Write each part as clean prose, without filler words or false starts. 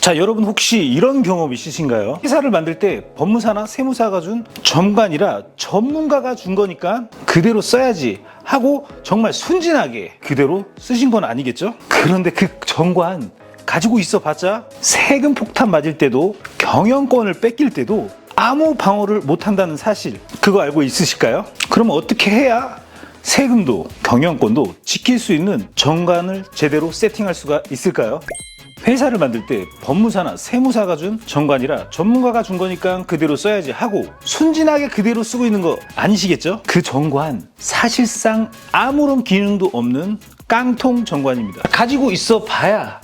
자, 여러분 혹시 이런 경험 있으신가요? 회사를 만들 때 법무사나 세무사가 준 정관이라 전문가가 준 거니까 그대로 써야지 하고 정말 순진하게 그대로 쓰신 건 아니겠죠? 그런데 그 정관 가지고 있어 봤자 세금 폭탄 맞을 때도 경영권을 뺏길 때도 아무 방어를 못한다는 사실, 그거 알고 있으실까요? 그럼 어떻게 해야 세금도 경영권도 지킬 수 있는 정관을 제대로 세팅할 수가 있을까요? 회사를 만들 때 법무사나 세무사가 준 정관이라 전문가가 준 거니까 그대로 써야지 하고 순진하게 그대로 쓰고 있는 거 아니시겠죠? 그 정관 사실상 아무런 기능도 없는 깡통 정관입니다. 가지고 있어 봐야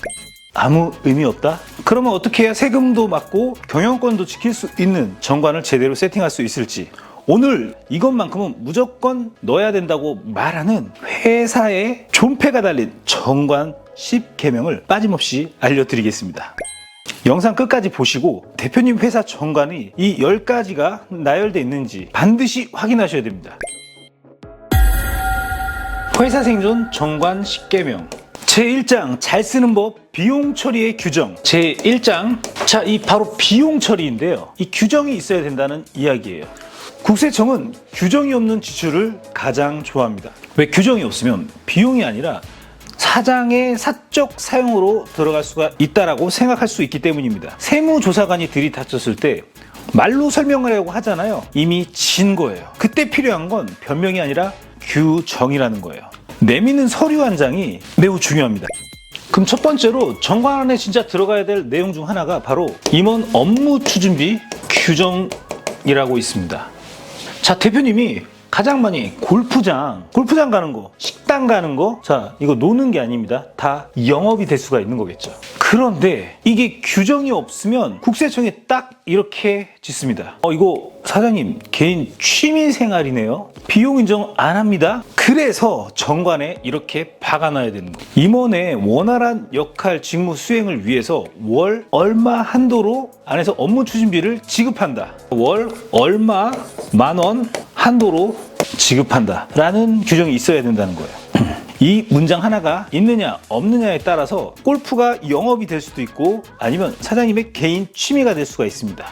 아무 의미 없다? 그러면 어떻게 해야 세금도 맞고 경영권도 지킬 수 있는 정관을 제대로 세팅할 수 있을지, 오늘 이것만큼은 무조건 넣어야 된다고 말하는 회사의 존폐가 달린 정관 10개명을 빠짐없이 알려드리겠습니다. 영상 끝까지 보시고 대표님 회사 정관이 이 10가지가 나열되어 있는지 반드시 확인하셔야 됩니다. 회사 생존 정관 10개명 제1장 잘 쓰는 법 비용 처리의 규정. 제1장, 자, 이 바로 비용 처리인데요. 이 규정이 있어야 된다는 이야기예요. 국세청은 규정이 없는 지출을 가장 좋아합니다. 왜? 규정이 없으면 비용이 아니라 사장의 사적 사용으로 들어갈 수가 있다라고 생각할 수 있기 때문입니다. 세무조사관이 들이닥쳤을 때 말로 설명하려고 하잖아요. 이미 진 거예요. 그때 필요한 건 변명이 아니라 규정이라는 거예요. 내미는 서류 한 장이 매우 중요합니다. 그럼 첫 번째로 정관 안에 진짜 들어가야 될 내용 중 하나가 바로 임원 업무 추진비 규정이라고 있습니다. 자, 대표님이 가장 많이 골프장 가는 거, 식당 가는 거, 자, 이거 노는 게 아닙니다. 다 영업이 될 수가 있는 거겠죠. 그런데 이게 규정이 없으면 국세청에 딱 이렇게 짓습니다. 이거 사장님 개인 취미 생활이네요. 비용 인정 안 합니다. 그래서 정관에 이렇게 박아놔야 되는 거예요. 임원의 원활한 역할 직무 수행을 위해서 월 얼마 한도로 안에서 업무 추진비를 지급한다. 월 얼마 만원 한도로 지급한다 라는 규정이 있어야 된다는 거예요. 이 문장 하나가 있느냐 없느냐에 따라서 골프가 영업이 될 수도 있고 아니면 사장님의 개인 취미가 될 수가 있습니다.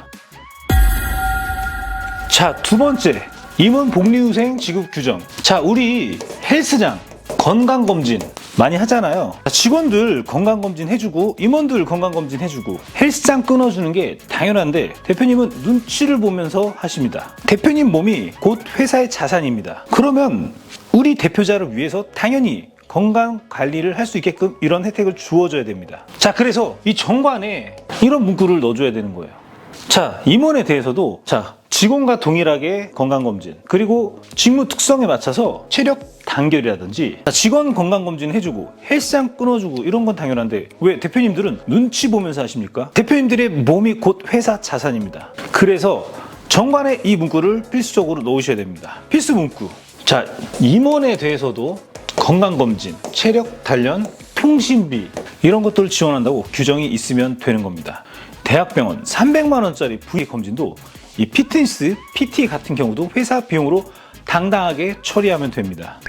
자, 두 번째, 임원 복리후생 지급 규정. 자, 우리 헬스장 건강검진 많이 하잖아요. 직원들 건강검진 해주고 임원들 건강검진 해주고 헬스장 끊어주는 게 당연한데 대표님은 눈치를 보면서 하십니다. 대표님 몸이 곧 회사의 자산입니다. 그러면 우리 대표자를 위해서 당연히 건강관리를 할 수 있게끔 이런 혜택을 주어줘야 됩니다. 자, 그래서 이 정관에 이런 문구를 넣어줘야 되는 거예요. 자, 임원에 대해서도 자, 직원과 동일하게 건강검진, 그리고 직무 특성에 맞춰서 체력 단결이라든지 직원 건강검진 해주고 헬스장 끊어주고 이런 건 당연한데 왜 대표님들은 눈치 보면서 하십니까? 대표님들의 몸이 곧 회사 자산입니다. 그래서 정관에 이 문구를 필수적으로 넣으셔야 됩니다. 필수 문구. 자, 임원에 대해서도 건강검진, 체력 단련, 통신비 이런 것들을 지원한다고 규정이 있으면 되는 겁니다. 대학병원 300만 원짜리 부위 검진도 이 피트니스, PT 같은 경우도 회사 비용으로 당당하게 처리하면 됩니다.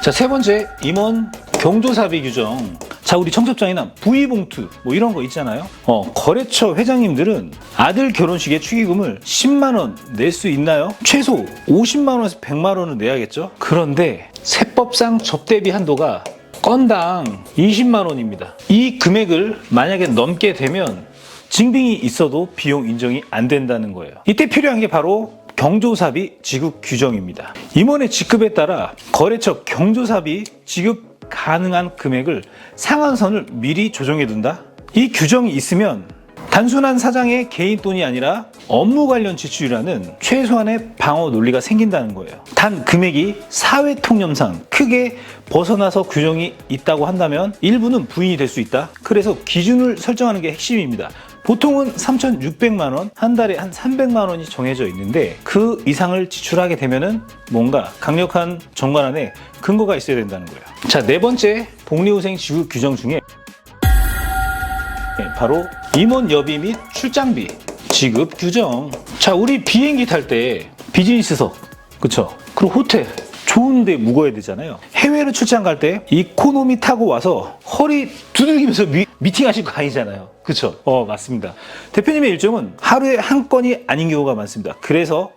자, 세 번째, 임원 경조사비 규정. 자, 우리 청첩장이나 부의봉투 뭐 이런 거 있잖아요. 거래처 회장님들은 아들 결혼식에 축의금을 10만 원 낼 수 있나요? 최소 50만 원에서 100만 원은 내야겠죠? 그런데 세법상 접대비 한도가 건당 20만 원입니다. 이 금액을 만약에 넘게 되면 징빙이 있어도 비용 인정이 안 된다는 거예요. 이때 필요한 게 바로 경조사비 지급 규정입니다. 임원의 직급에 따라 거래처 경조사비 지급 가능한 금액을 상한선을 미리 조정해 둔다? 이 규정이 있으면 단순한 사장의 개인 돈이 아니라 업무 관련 지출이라는 최소한의 방어 논리가 생긴다는 거예요. 단 금액이 사회 통념상 크게 벗어나서 규정이 있다고 한다면 일부는 부인이 될 수 있다. 그래서 기준을 설정하는 게 핵심입니다. 보통은 3,600만 원, 한 달에 한 300만 원이 정해져 있는데 그 이상을 지출하게 되면은 뭔가 강력한 정관 안에 근거가 있어야 된다는 거예요. 자, 네 번째 복리후생 지급 규정 중에 바로 임원 여비 및 출장비 지급 규정. 자, 우리 비행기 탈 때 비즈니스석, 그쵸? 그리고 호텔 좋은데 묵어야 되잖아요. 해외를 출장 갈 때 이코노미 타고 와서 허리 두들기면서 미팅하실 거 아니잖아요. 그쵸? 맞습니다. 대표님의 일정은 하루에 한 건이 아닌 경우가 많습니다. 그래서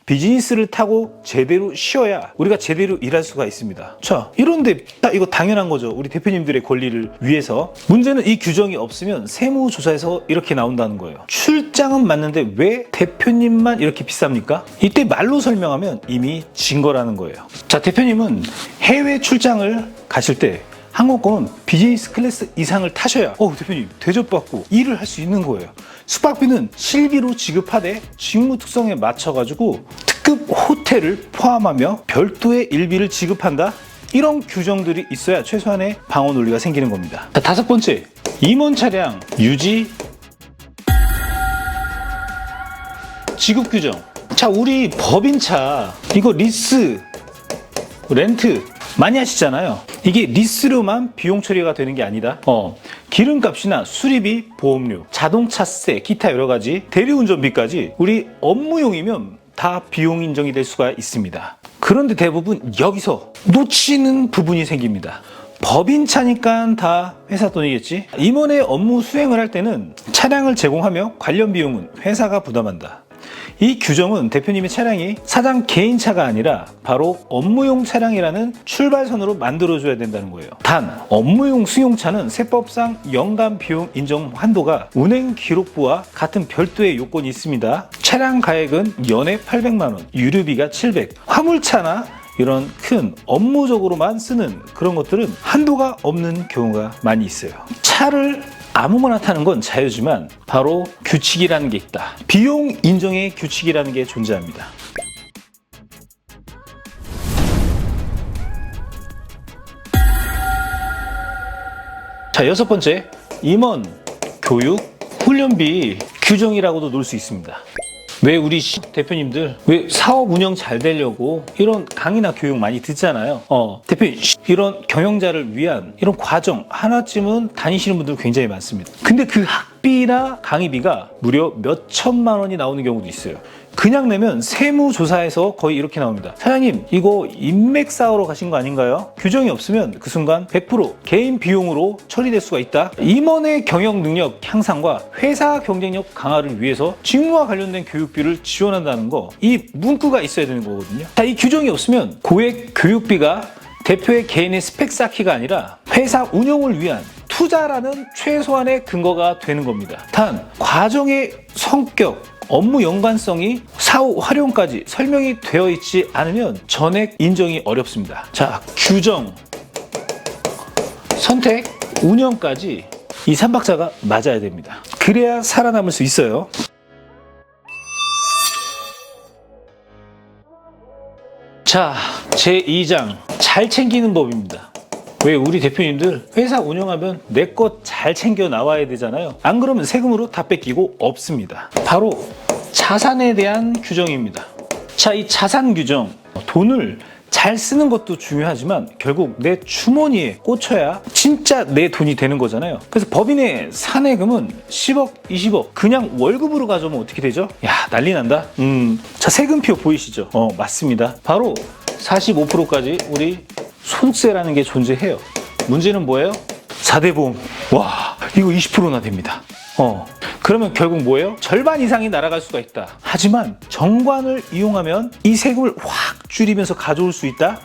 비즈니스를 타고 제대로 쉬어야 우리가 제대로 일할 수가 있습니다. 자, 이런데 이거 당연한 거죠. 우리 대표님들의 권리를 위해서. 문제는 이 규정이 없으면 세무조사에서 이렇게 나온다는 거예요. 출장은 맞는데 왜 대표님만 이렇게 비쌉니까? 이때 말로 설명하면 이미 진 거라는 거예요. 자, 대표님은 해외 출장을 가실 때 항공권은 비즈니스 클래스 이상을 타셔야 대표님 대접받고 일을 할 수 있는 거예요. 숙박비는 실비로 지급하되 직무 특성에 맞춰가지고 특급 호텔을 포함하며 별도의 일비를 지급한다. 이런 규정들이 있어야 최소한의 방어 논리가 생기는 겁니다. 자, 5번째, 임원 차량 유지 지급 규정. 자, 우리 법인차 이거 리스, 렌트 많이 하시잖아요. 이게 리스로만 비용 처리가 되는 게 아니다. 기름값이나 수리비, 보험료, 자동차세, 기타 여러 가지 대리운전비까지 우리 업무용이면 다 비용 인정이 될 수가 있습니다. 그런데 대부분 여기서 놓치는 부분이 생깁니다. 법인차니까 다 회사 돈이겠지. 임원의 업무 수행을 할 때는 차량을 제공하며 관련 비용은 회사가 부담한다. 이 규정은 대표님의 차량이 사장 개인차가 아니라 바로 업무용 차량이라는 출발선으로 만들어줘야 된다는 거예요. 단, 업무용 승용차는 세법상 연간 비용 인정 한도가 운행 기록부와 같은 별도의 요건이 있습니다. 차량 가액은 연에 800만 원, 유류비가 700. 화물차나 이런 큰 업무적으로만 쓰는 그런 것들은 한도가 없는 경우가 많이 있어요. 차를 아무거나 타는 건 자유지만 바로 규칙이라는 게 있다. 비용 인정의 규칙이라는 게 존재합니다. 자, 6번째, 임원, 교육, 훈련비 규정이라고도 놓을 수 있습니다. 왜 우리 대표님들 왜 사업 운영 잘 되려고 이런 강의나 교육 많이 듣잖아요. 대표님, 이런 경영자를 위한 이런 과정 하나쯤은 다니시는 분들 굉장히 많습니다. 근데 그 학비나 강의비가 무려 몇 천만 원이 나오는 경우도 있어요. 그냥 내면 세무조사에서 거의 이렇게 나옵니다. 사장님, 이거 인맥 쌓으러 가신 거 아닌가요? 규정이 없으면 그 순간 100% 개인 비용으로 처리될 수가 있다. 임원의 경영 능력 향상과 회사 경쟁력 강화를 위해서 직무와 관련된 교육비를 지원한다는 거, 이 문구가 있어야 되는 거거든요. 자, 이 규정이 없으면 고액 교육비가 대표의 개인의 스펙 쌓기가 아니라 회사 운영을 위한 투자라는 최소한의 근거가 되는 겁니다. 단, 과정의 성격, 업무 연관성이 사후 활용까지 설명이 되어 있지 않으면 전액 인정이 어렵습니다. 자, 규정, 선택, 운영까지 이 3박자가 맞아야 됩니다. 그래야 살아남을 수 있어요. 자, 제2장 잘 챙기는 법입니다. 왜 우리 대표님들 회사 운영하면 내 것 잘 챙겨 나와야 되잖아요. 안 그러면 세금으로 다 뺏기고 없습니다. 바로 자산에 대한 규정입니다. 자, 이 자산 규정, 돈을 잘 쓰는 것도 중요하지만 결국 내 주머니에 꽂혀야 진짜 내 돈이 되는 거잖아요. 그래서 법인의 사내금은 10억, 20억 그냥 월급으로 가져오면 어떻게 되죠? 야, 난리 난다. 자, 세금표 보이시죠? 맞습니다. 바로 45%까지 우리 소득세라는 게 존재해요. 문제는 뭐예요? 4대 보험. 와, 이거 20%나 됩니다. 그러면 결국 뭐예요? 절반 이상이 날아갈 수가 있다. 하지만 정관을 이용하면 이 세금을 확 줄이면서 가져올 수 있다.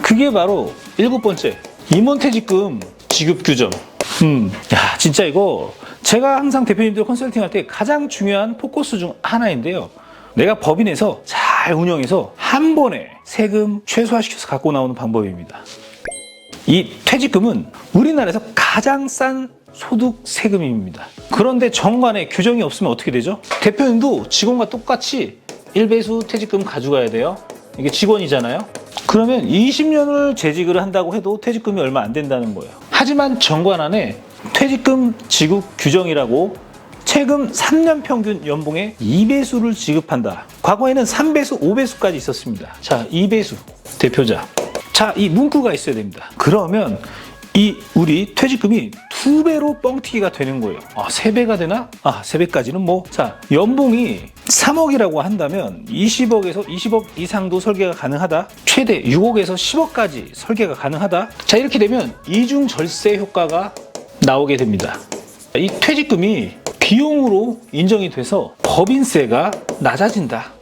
그게 바로 7번째, 임원퇴직금 지급 규정. 야, 진짜 이거 제가 항상 대표님들 컨설팅할 때 가장 중요한 포커스 중 하나인데요. 내가 법인에서 잘 운영해서 한 번에 세금 최소화시켜서 갖고 나오는 방법입니다. 이 퇴직금은 우리나라에서 가장 싼 소득 세금입니다. 그런데 정관에 규정이 없으면 어떻게 되죠? 대표님도 직원과 똑같이 1배수 퇴직금 가져가야 돼요. 이게 직원이잖아요. 그러면 20년을 재직을 한다고 해도 퇴직금이 얼마 안 된다는 거예요. 하지만 정관안에 퇴직금 지급 규정이라고 최근 3년 평균 연봉의 2배수를 지급한다. 과거에는 3배수, 5배수까지 있었습니다. 자, 2배수 대표자. 자, 이 문구가 있어야 됩니다. 그러면 이 우리 퇴직금이 2배로 뻥튀기가 되는 거예요. 3배가 되나? 3배까지는 뭐. 자, 연봉이 3억이라고 한다면 20억 이상도 설계가 가능하다. 최대 6억에서 10억까지 설계가 가능하다. 자, 이렇게 되면 이중 절세 효과가 나오게 됩니다. 이 퇴직금이 비용으로 인정이 돼서 법인세가 낮아진다.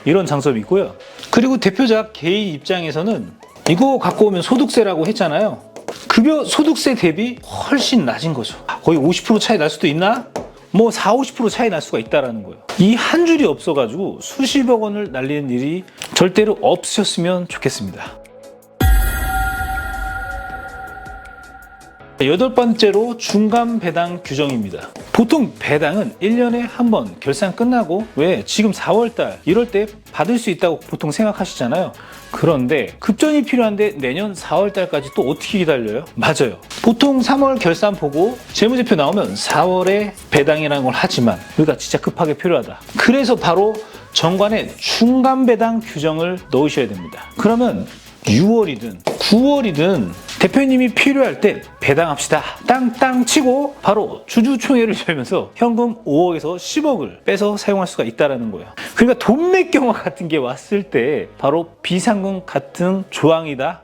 이런 장점이 있고요. 그리고 대표자 개인 입장에서는 이거 갖고 오면 소득세라고 했잖아요. 급여 소득세 대비 훨씬 낮은 거죠. 거의 50% 차이 날 수도 있나? 뭐 40~50% 차이 날 수가 있다라는 거예요. 이 한 줄이 없어가지고 수십억 원을 날리는 일이 절대로 없으셨으면 좋겠습니다. 8번째로 중간 배당 규정입니다. 보통 배당은 1년에 한 번 결산 끝나고 왜 지금 4월달 이럴 때 받을 수 있다고 보통 생각하시잖아요. 그런데 급전이 필요한데 내년 4월달까지 또 어떻게 기다려요? 맞아요. 보통 3월 결산 보고 재무제표 나오면 4월에 배당이라는 걸 하지만 우리가 진짜 급하게 필요하다. 그래서 바로 정관에 중간 배당 규정을 넣으셔야 됩니다. 그러면 6월이든 9월이든 대표님이 필요할 때 배당합시다. 땅땅 치고 바로 주주총회를 열면서 현금 5억에서 10억을 빼서 사용할 수가 있다는 거예요. 그러니까 돈맥경화 같은 게 왔을 때 바로 비상금 같은 조항이다.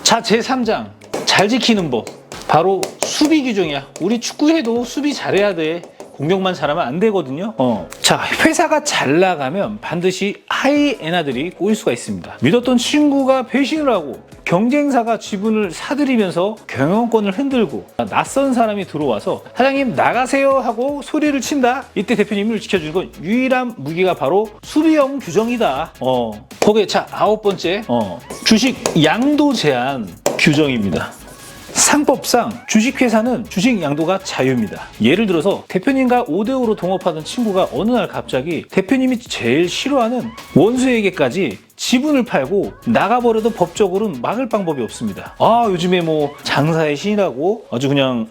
자, 제3장 잘 지키는 법. 바로 수비 규정이야. 우리 축구해도 수비 잘해야 돼. 공격만 잘하면 안 되거든요. 자, 회사가 잘 나가면 반드시 하이에나들이 꼬일 수가 있습니다. 믿었던 친구가 배신을 하고 경쟁사가 지분을 사들이면서 경영권을 흔들고 낯선 사람이 들어와서 사장님 나가세요 하고 소리를 친다. 이때 대표님을 지켜주는 건 유일한 무기가 바로 수비형 규정이다. 거기에 자 9번째 주식 양도 제한 규정입니다. 상법상 주식회사는 주식 양도가 자유입니다. 예를 들어서 대표님과 5대5로 동업하던 친구가 어느 날 갑자기 대표님이 제일 싫어하는 원수에게까지 지분을 팔고 나가버려도 법적으로는 막을 방법이 없습니다. 요즘에 뭐 장사의 신이라고 아주 그냥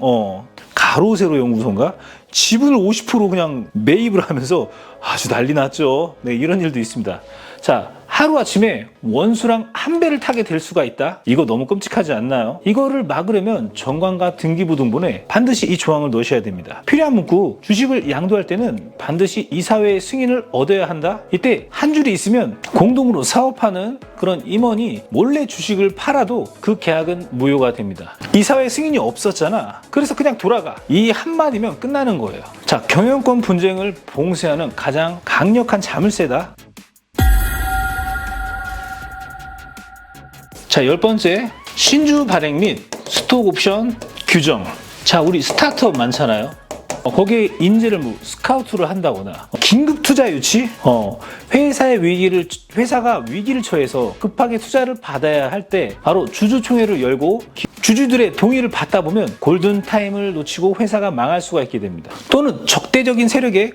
가로세로 연구소인가? 지분을 50% 그냥 매입을 하면서 아주 난리 났죠. 네, 이런 일도 있습니다. 자, 하루아침에 원수랑 한 배를 타게 될 수가 있다? 이거 너무 끔찍하지 않나요? 이거를 막으려면 정관과 등기부등본에 반드시 이 조항을 넣으셔야 됩니다. 필요한 문구, 주식을 양도할 때는 반드시 이사회의 승인을 얻어야 한다? 이때 한 줄이 있으면 공동으로 사업하는 그런 임원이 몰래 주식을 팔아도 그 계약은 무효가 됩니다. 이사회 승인이 없었잖아. 그래서 그냥 돌아가. 이 한마디면 끝나는 거예요. 자, 경영권 분쟁을 봉쇄하는 가장 강력한 자물쇠다. 자, 10번째, 신주 발행 및 스톡 옵션 규정. 자, 우리 스타트업 많잖아요. 거기에 인재를 스카우트를 한다거나 긴급 투자 유치, 회사가 위기를 처해서 급하게 투자를 받아야 할 때 바로 주주총회를 열고 주주들의 동의를 받다 보면 골든타임을 놓치고 회사가 망할 수가 있게 됩니다. 또는 적대적인 세력이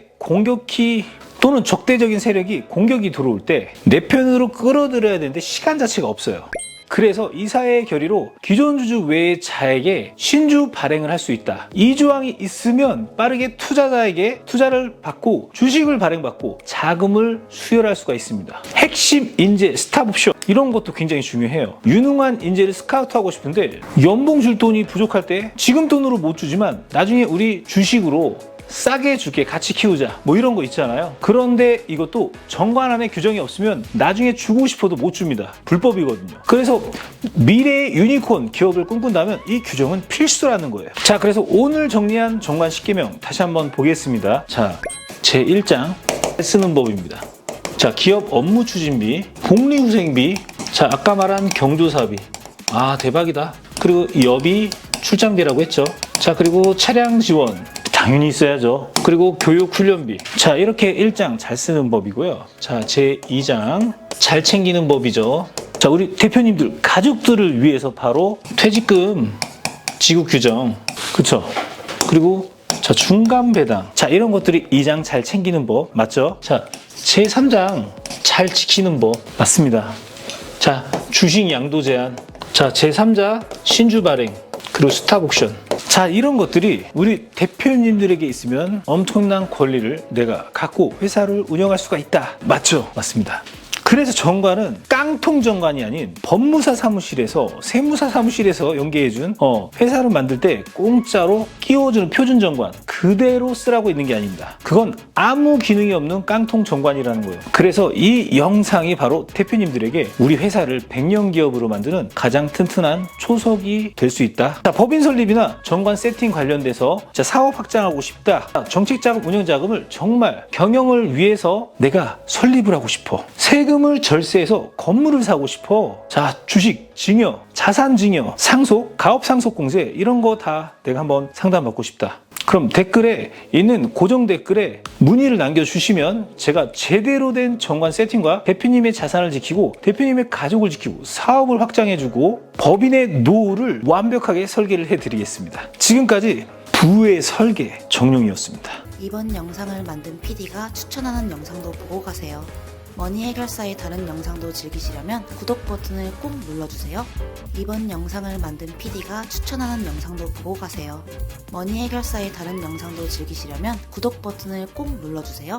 공격이 들어올 때 내 편으로 끌어들여야 되는데 시간 자체가 없어요. 그래서 이사회의 결의로 기존 주주 외의 자에게 신주 발행을 할 수 있다. 이 조항이 있으면 빠르게 투자자에게 투자를 받고 주식을 발행받고 자금을 수혈할 수가 있습니다. 핵심 인재, 스탑옵션 이런 것도 굉장히 중요해요. 유능한 인재를 스카우트하고 싶은데 연봉 줄 돈이 부족할 때 지금 돈으로 못 주지만 나중에 우리 주식으로 싸게 줄게, 같이 키우자, 뭐 이런 거 있잖아요. 그런데 이것도 정관안에 규정이 없으면 나중에 주고 싶어도 못 줍니다. 불법이거든요. 그래서 미래의 유니콘 기업을 꿈꾼다면 이 규정은 필수라는 거예요. 자, 그래서 오늘 정리한 정관 10개명 다시 한번 보겠습니다. 자, 제1장 쓰는 법입니다. 자, 기업 업무 추진비, 복리후생비, 자, 아까 말한 경조사비. 대박이다. 그리고 여비, 출장비라고 했죠. 자, 그리고 차량 지원 당연히 있어야죠. 그리고 교육 훈련비. 자, 이렇게 1장 잘 쓰는 법이고요. 자, 제2장 잘 챙기는 법이죠. 자, 우리 대표님들 가족들을 위해서 바로 퇴직금 지급 규정, 그쵸? 그리고 자, 중간 배당. 자, 이런 것들이 2장 잘 챙기는 법 맞죠? 자, 제3장 잘 지키는 법 맞습니다. 자, 주식 양도 제한. 자, 제3자 신주 발행. 그리고 스탑 옵션. 자, 이런 것들이 우리 대표님들에게 있으면 엄청난 권리를 내가 갖고 회사를 운영할 수가 있다. 맞죠? 맞습니다. 그래서 정관은 깡통 정관이 아닌 법무사 사무실에서 세무사 사무실에서 연계해준 회사를 만들 때 공짜로 끼워주는 표준 정관 그대로 쓰라고 있는 게 아닙니다. 그건 아무 기능이 없는 깡통 정관이라는 거예요. 그래서 이 영상이 바로 대표님들에게 우리 회사를 100년 기업으로 만드는 가장 튼튼한 초석이 될 수 있다. 자, 법인 설립이나 정관 세팅 관련돼서 사업 확장하고 싶다. 정책 자금, 운영 자금을 정말 경영을 위해서 내가 설립을 하고 싶어. 세금을 절세해서 건물을 사고 싶어. 자, 주식, 증여, 자산 증여, 상속, 가업 상속 공제 이런 거 다 내가 한번 상담받고 싶다. 그럼 댓글에 있는 고정 댓글에 문의를 남겨주시면 제가 제대로 된 정관 세팅과 대표님의 자산을 지키고 대표님의 가족을 지키고 사업을 확장해주고 법인의 노후를 완벽하게 설계를 해드리겠습니다. 지금까지 부의 설계 정룡이었습니다. 이번 영상을 만든 PD가 추천하는 영상도 보고 가세요. 머니 해결사의 다른 영상도 즐기시려면 구독 버튼을 꼭 눌러주세요. 이번 영상을 만든 PD가 추천하는 영상도 보고 가세요. 머니 해결사의 다른 영상도 즐기시려면 구독 버튼을 꼭 눌러주세요.